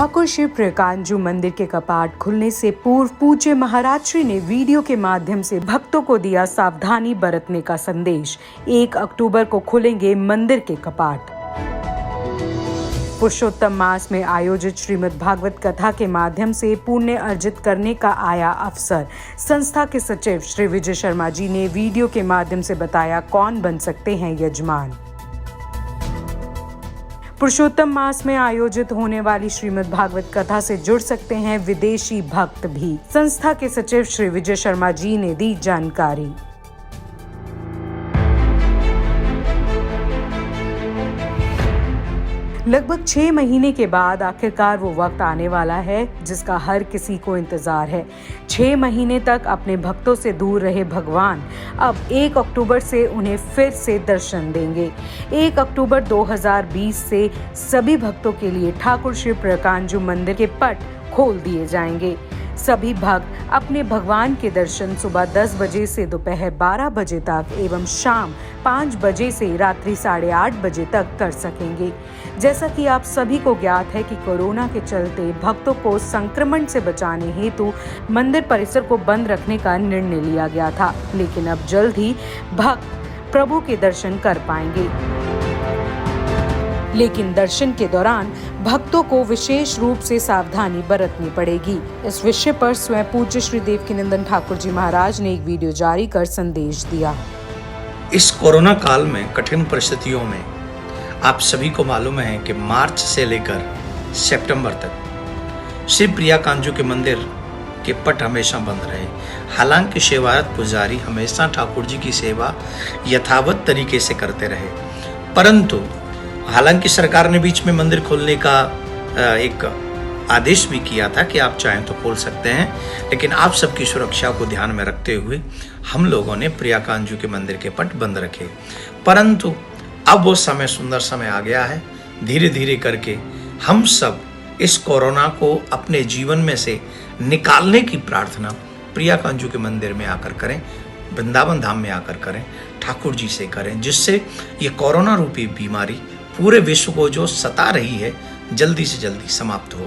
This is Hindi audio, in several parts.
ठाकुर श्री प्रियकांजू मंदिर के कपाट खुलने से पूर्व पूज्य महाराज श्री ने वीडियो के माध्यम से भक्तों को दिया सावधानी बरतने का संदेश। 1 अक्टूबर को खुलेंगे मंदिर के कपाट। पुरुषोत्तम मास में आयोजित श्रीमद् भागवत कथा के माध्यम से पुण्य अर्जित करने का आया अवसर। संस्था के सचिव श्री विजय शर्मा जी ने वीडियो के माध्यम से बताया कौन बन सकते हैं यजमान। पुरुषोत्तम मास में आयोजित होने वाली श्रीमद् भागवत कथा से जुड़ सकते हैं विदेशी भक्त भी। संस्था के सचिव श्री विजय शर्मा जी ने दी जानकारी। लगभग 6 महीने के बाद आखिरकार वो वक्त आने वाला है जिसका हर किसी को इंतजार है। 6 महीने तक अपने भक्तों से दूर रहे भगवान अब 1 अक्टूबर से उन्हें फिर से दर्शन देंगे। 1 अक्टूबर 2020 से सभी भक्तों के लिए ठाकुर श्री प्रियकांजू मंदिर के पट खोल दिए जाएंगे। सभी भक्त अपने भगवान के दर्शन सुबह 10 बजे से दोपहर 12 बजे तक एवं शाम 5 बजे से रात्रि 8:30 बजे तक कर सकेंगे। जैसा कि आप सभी को ज्ञात है कि कोरोना के चलते भक्तों को संक्रमण से बचाने हेतु मंदिर परिसर को बंद रखने का निर्णय लिया गया था, लेकिन अब जल्द ही भक्त प्रभु के दर्शन कर पाएंगे। लेकिन दर्शन के दौरान भक्तों को विशेष रूप से सावधानी बरतनी पड़ेगी। इस विषय पर स्वयं पूज्य श्री देवकीनंदन ठाकुर जी महाराज ने एक वीडियो जारी कर संदेश दिया। इस कोरोना काल में कठिन परिस्थितियों में आप सभी को मालूम है कि मार्च से लेकर सितंबर तक श्री प्रियकांजू के मंदिर के पट हमेशा बंद रहे। हालांकि सेवारत पुजारी हमेशा ठाकुर जी की सेवा यथावत तरीके से करते रहे, परंतु हालांकि सरकार ने बीच में मंदिर खोलने का एक आदेश भी किया था कि आप चाहें तो खोल सकते हैं, लेकिन आप सबकी सुरक्षा को ध्यान में रखते हुए हम लोगों ने प्रियकांजू के मंदिर के पट बंद रखे। परंतु अब वो समय सुंदर समय आ गया है। धीरे धीरे करके हम सब इस कोरोना को अपने जीवन में से निकालने की प्रार्थना प्रियकांजू के मंदिर में आकर करें, वृंदावन धाम में आकर करें, ठाकुर जी से करें, जिससे ये कोरोना रूपी बीमारी पूरे विश्व को जो सता रही है जल्दी से जल्दी समाप्त हो।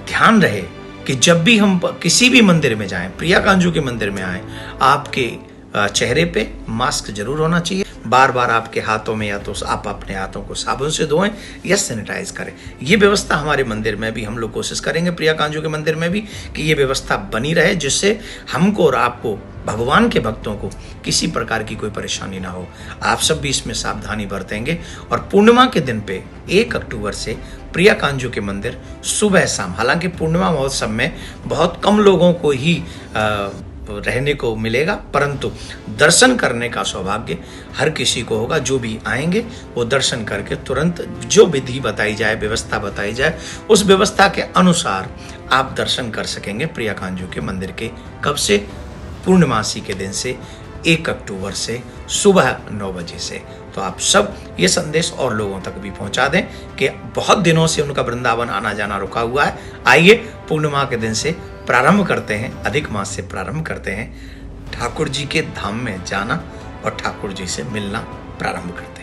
ध्यान रहे कि जब भी हम किसी भी मंदिर में जाएं, प्रियकांजू के मंदिर में आएं, आपके चेहरे पे मास्क जरूर होना चाहिए। बार बार आपके हाथों में या तो आप अपने हाथों को साबुन से धोएं या सैनिटाइज करें। ये व्यवस्था हमारे मंदिर में भी हम लोग कोशिश करेंगे, प्रियकांजू के मंदिर में भी, कि ये व्यवस्था बनी रहे, जिससे हमको और आपको, भगवान के भक्तों को किसी प्रकार की कोई परेशानी ना हो। आप सब भी इसमें सावधानी बरतेंगे और पूर्णिमा के दिन पे 1 अक्टूबर से प्रियकांजू के मंदिर सुबह शाम, हालांकि पूर्णिमा महोत्सव में बहुत कम लोगों को ही रहने को मिलेगा, परंतु दर्शन करने का सौभाग्य हर किसी को होगा। जो भी आएंगे वो दर्शन करके तुरंत जो विधि बताई जाए, व्यवस्था बताई जाए, उस व्यवस्था के अनुसार आप दर्शन कर सकेंगे प्रियकांजू के मंदिर के। कब से? पूर्णमासी के दिन से 1 अक्टूबर से सुबह 9 बजे से। तो आप सब ये संदेश और लोगों तक भी पहुंचा दें कि बहुत दिनों से उनका वृंदावन आना जाना रुका हुआ है। आइए पूर्णिमा के दिन से प्रारंभ करते हैं, अधिक मास से प्रारंभ करते हैं, ठाकुर जी के धाम में जाना और ठाकुर जी से मिलना प्रारंभ करते हैं।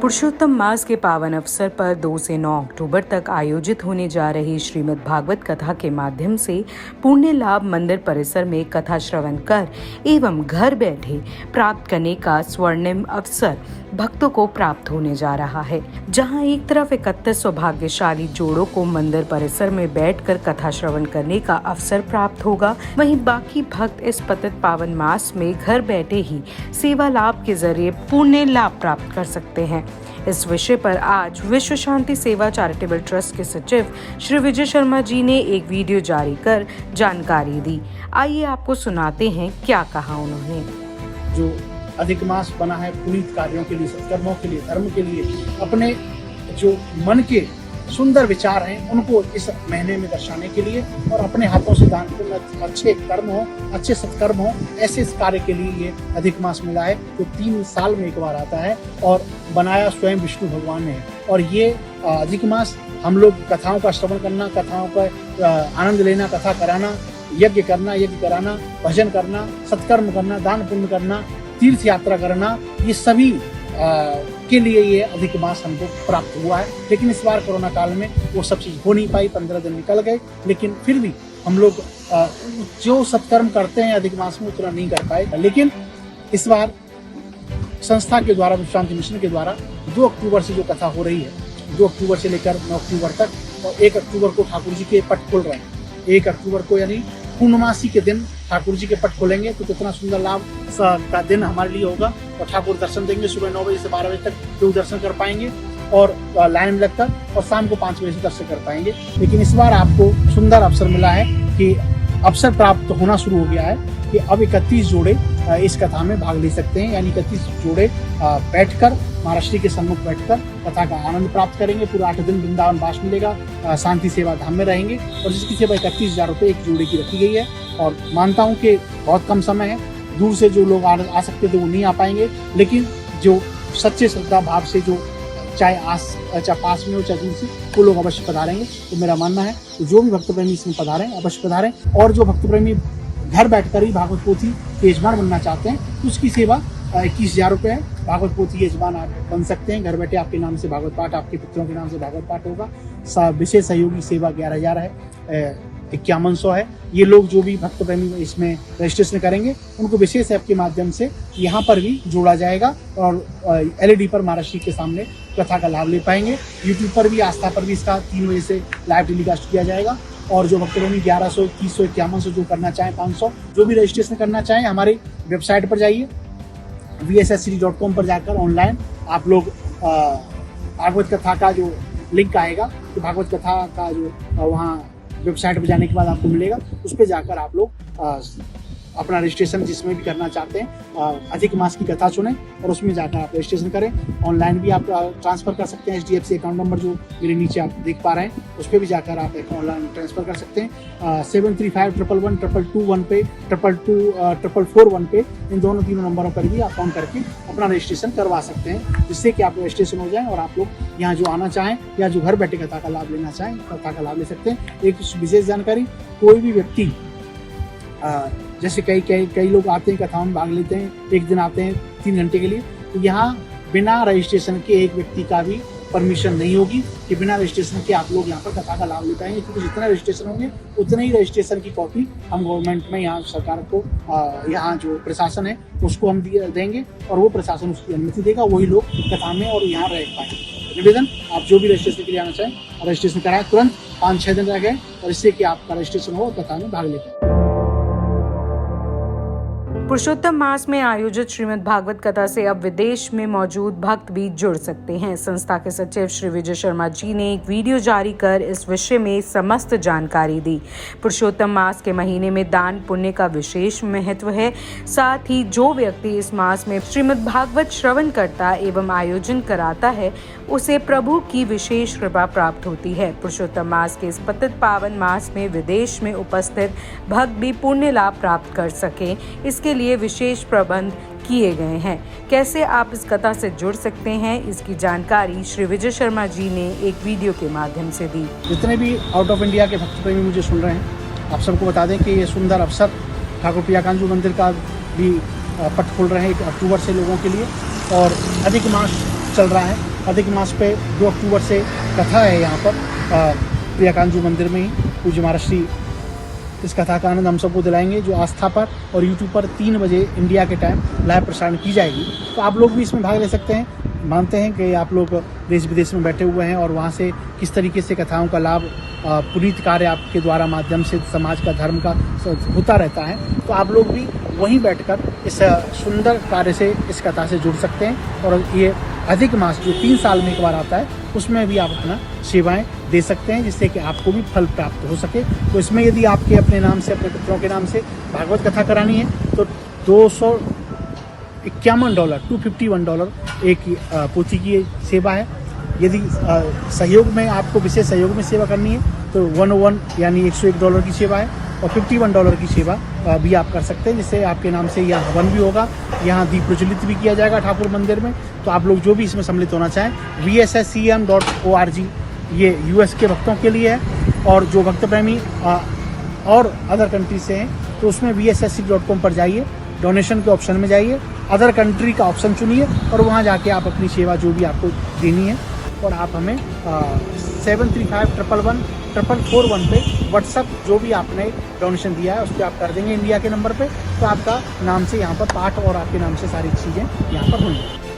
पुरुषोत्तम मास के पावन अवसर पर 2 से 9 अक्टूबर तक आयोजित होने जा रही श्रीमद् भागवत कथा के माध्यम से पुण्य लाभ मंदिर परिसर में कथा श्रवण कर एवं घर बैठे प्राप्त करने का स्वर्णिम अवसर भक्तों को प्राप्त होने जा रहा है। जहां एक तरफ 31 सौभाग्यशाली जोड़ों को मंदिर परिसर में बैठकर कथा श्रवण करने का अवसर प्राप्त होगा, वहीं बाकी भक्त इस पतित पावन मास में घर बैठे ही सेवा लाभ के जरिए पुण्य लाभ प्राप्त कर सकते हैं। इस विषय पर आज विश्व शांति सेवा चैरिटेबल ट्रस्ट के सचिव श्री विजय शर्मा जी ने एक वीडियो जारी कर जानकारी दी। आइए आपको सुनाते हैं क्या कहा उन्होंने। जो अधिक मास बना है पुनीत कार्यों के लिए, सत्कर्मों के लिए, धर्म के लिए, अपने जो मन के सुंदर विचार हैं उनको इस महीने में दर्शाने के लिए और अपने हाथों से दान पुण्य, अच्छे कर्म हो, अच्छे सत्कर्म हो, ऐसे इस कार्य के लिए ये अधिक मास मिला है, जो 3 साल में एक बार आता है और बनाया स्वयं विष्णु भगवान ने। और ये अधिक मास हम लोग कथाओं का श्रवण करना, कथाओं का आनंद लेना, कथा कराना, यज्ञ करना, यज्ञ कराना, भजन करना, सत्कर्म करना, दान पुण्य करना, तीर्थ यात्रा करना, ये सभी के लिए ये अधिक मास हमको प्राप्त हुआ है। लेकिन इस बार कोरोना काल में वो सब चीज़ हो नहीं पाई, 15 दिन निकल गए। लेकिन फिर भी हम लोग जो सत्कर्म करते हैं अधिक मास में उतना नहीं कर पाए। लेकिन इस बार संस्था के द्वारा, विश्व शांति मिशन के द्वारा 2 अक्टूबर से जो कथा हो रही है, 2 अक्टूबर से लेकर 9 अक्टूबर तक, और 1 अक्टूबर को ठाकुर जी के पट खोल रहे हैं। 1 अक्टूबर को यानी पूर्णमासी के दिन ठाकुर जी के पट खोलेंगे, तो कितना सुंदर लाभ का दिन हमारे लिए होगा। और ठाकुर दर्शन देंगे, सुबह 9 बजे से 12 बजे तक लोग दर्शन कर पाएंगे और लाइन में लगकर, और शाम को 5 बजे से दर्शन कर पाएंगे। लेकिन इस बार आपको सुंदर अवसर मिला है कि अवसर प्राप्त होना शुरू हो गया है कि अब 31 जोड़े इस कथा में भाग ले सकते हैं। यानी 31 जोड़े बैठकर, महाराष्ट्र के सम्मुख बैठकर कथा का आनंद प्राप्त करेंगे। पूरा 8 दिन वृंदावन वास मिलेगा, शांति सेवा धाम में रहेंगे, और जिसकी सेवा 31,000 रुपये एक जोड़े की रखी गई है। और मानता हूँ कि बहुत कम समय है, दूर से जो लोग आ सकते थे वो नहीं आ पाएंगे। लेकिन जो सच्चे श्रद्धा भाव से, जो चाहे पास में हो चाहे दूर से, वो लोग अवश्य पधारेंगे। तो मेरा मानना है तो जो भी भक्त प्रेमी इसमें पधारें, अवश्य पधारें। और जो भक्त प्रेमी घर बैठकर ही भागवत पोथी के यजमान बनना चाहते हैं, उसकी सेवा 21,000 रुपये है। भागवत पोथी यजमान आप बन सकते हैं। घर बैठे आपके नाम से भागवत पाठ, आपके पुत्रों के नाम से भागवत पाठ होगा। विशेष सहयोगी सेवा 11,000 है, 5100 है। ये लोग जो भी भक्त प्रेमी इसमें रजिस्ट्रेशन करेंगे, उनको विशेष ऐप के माध्यम से यहाँ पर भी जोड़ा जाएगा, और LED पर महाराष्ट्र के सामने कथा का लाभ ले पाएंगे। यूट्यूब पर भी, आस्था पर भी इसका 3 बजे से लाइव टेलीकास्ट किया जाएगा। और जो भक्त प्रेमी 1100, 2100, 5100 जो करना चाहें, 500 जो भी रजिस्ट्रेशन करना चाहें, हमारी वेबसाइट पर जाइए, vsscity.com पर जाकर ऑनलाइन आप लोग भागवत कथा का जो लिंक आएगा, तो भागवत कथा का जो वहाँ वेबसाइट पर जाने के बाद आपको मिलेगा, उस पर जाकर आप लोग अपना रजिस्ट्रेशन जिसमें भी करना चाहते हैं, अधिक मास की कथा चुनें और उसमें जाकर आप रजिस्ट्रेशन करें। ऑनलाइन भी आप ट्रांसफ़र कर सकते हैं। HDFC अकाउंट नंबर जो मेरे नीचे आप देख पा रहे हैं, उस पर भी जाकर आप ऑनलाइन ट्रांसफ़र कर सकते हैं। 7351112221 पे, 2224441 पे, इन दोनों तीनों नंबरों पर भी आप फ़ोन करके अपना रजिस्ट्रेशन करवा सकते हैं, जिससे कि आपका रजिस्ट्रेशन हो जाए और आप लोग यहाँ जो आना चाहें या जो घर बैठे कथा का लाभ लेना चाहें, कथा का लाभ ले सकते हैं। एक विशेष जानकारी, कोई भी व्यक्ति जैसे कई लोग आते हैं, कथाओं में भाग लेते हैं, एक दिन आते हैं 3 घंटे के लिए, तो यहाँ बिना रजिस्ट्रेशन के एक व्यक्ति का भी परमिशन नहीं होगी कि बिना रजिस्ट्रेशन के आप लोग यहाँ पर कथा का लाभ ले पाएंगे। क्योंकि जितना रजिस्ट्रेशन होंगे उतने ही रजिस्ट्रेशन की कॉपी हम गवर्नमेंट में, यहाँ सरकार को, यहाँ जो प्रशासन है उसको हम देंगे, और वो प्रशासन उसकी अनुमति देगा, वही लोग कथा में और यहाँ रह पाएंगे। निवेदन, आप जो भी रजिस्ट्रेशन के लिए आना चाहें, रजिस्ट्रेशन कराएं तुरंत, 5-6 दिन रह गए, और इससे कि आपका रजिस्ट्रेशन हो कथा में भाग ले पाए। पुरुषोत्तम मास में आयोजित श्रीमद् भागवत कथा से अब विदेश में मौजूद भक्त भी जुड़ सकते हैं। संस्था के सचिव श्री विजय शर्मा जी ने एक वीडियो जारी कर इस विषय में समस्त जानकारी दी। पुरुषोत्तम मास के महीने में दान पुण्य का विशेष महत्व है। साथ ही जो व्यक्ति इस मास में श्रीमद् भागवत श्रवण करता एवं आयोजन कराता है, उसे प्रभु की विशेष कृपा प्राप्त होती है। पुरुषोत्तम मास के इस पतित पावन मास में विदेश में उपस्थित भक्त भी पुण्य लाभ प्राप्त कर सके, इसके लिए विशेष प्रबंध किए गए हैं। कैसे आप इस कथा से जुड़ सकते हैं, इसकी जानकारी श्री विजय शर्मा जी ने एक वीडियो के माध्यम से दी। जितने भी आउट ऑफ इंडिया के भक्त प्रेमी मुझे सुन रहे हैं, आप सबको बता दें कि ये सुंदर अवसर ठाकुर प्रियाकांजू मंदिर का भी पट खोल रहे हैं 1 अक्टूबर से लोगों के लिए, और अधिक मास चल रहा है। अधिक मास पे 2 अक्टूबर से कथा है यहाँ पर प्रियाकांजू मंदिर में ही। पूज्य महाराष्ट्री इस कथा का आनंद हम सबको दिलाएंगे, जो आस्था पर और यूट्यूब पर 3 बजे इंडिया के टाइम लाइव प्रसारण की जाएगी। तो आप लोग भी इसमें भाग ले सकते हैं। मानते हैं कि आप लोग देश विदेश में बैठे हुए हैं और वहाँ से किस तरीके से कथाओं का लाभ, पुनीत कार्य आपके द्वारा माध्यम से समाज का, धर्म का होता रहता है। तो आप लोग भी वहीं बैठकर इस सुंदर कार्य से, इस कथा से जुड़ सकते हैं। और ये अधिक मास जो 3 साल में एक बार आता है, उसमें भी आप अपना सेवाएं दे सकते हैं, जिससे कि आपको भी फल प्राप्त हो सके। तो इसमें यदि आपके अपने नाम से, अपने पुत्रों के नाम से भागवत कथा करानी है, तो $251, $251 एक पोथी की सेवा है। यदि सहयोग में, आपको विशेष सहयोग में सेवा करनी है, तो $101 यानी $101 की सेवा है, और $51 की सेवा भी आप कर सकते हैं, जिससे आपके नाम से यहाँ हवन भी होगा, यहाँ दीप प्रज्वलित भी किया जाएगा ठाकुर मंदिर में। तो आप लोग जो भी इसमें सम्मिलित होना चाहें, vsscm.org, ये US के भक्तों के लिए है। और जो भक्त प्रेमी और अदर कंट्री से हैं, तो उसमें vssc.com पर जाइए, डोनेशन के ऑप्शन में जाइए, अदर कंट्री का ऑप्शन चुनिए और वहाँ जाके आप अपनी सेवा जो भी आपको देनी है और आप हमें 7351114441 पे व्हाट्सअप जो भी आपने डोनेशन दिया है उस पर आप कर देंगे इंडिया के नंबर पे, तो आपका नाम से यहाँ पर पाठ और आपके नाम से सारी चीज़ें यहाँ पर होंगी।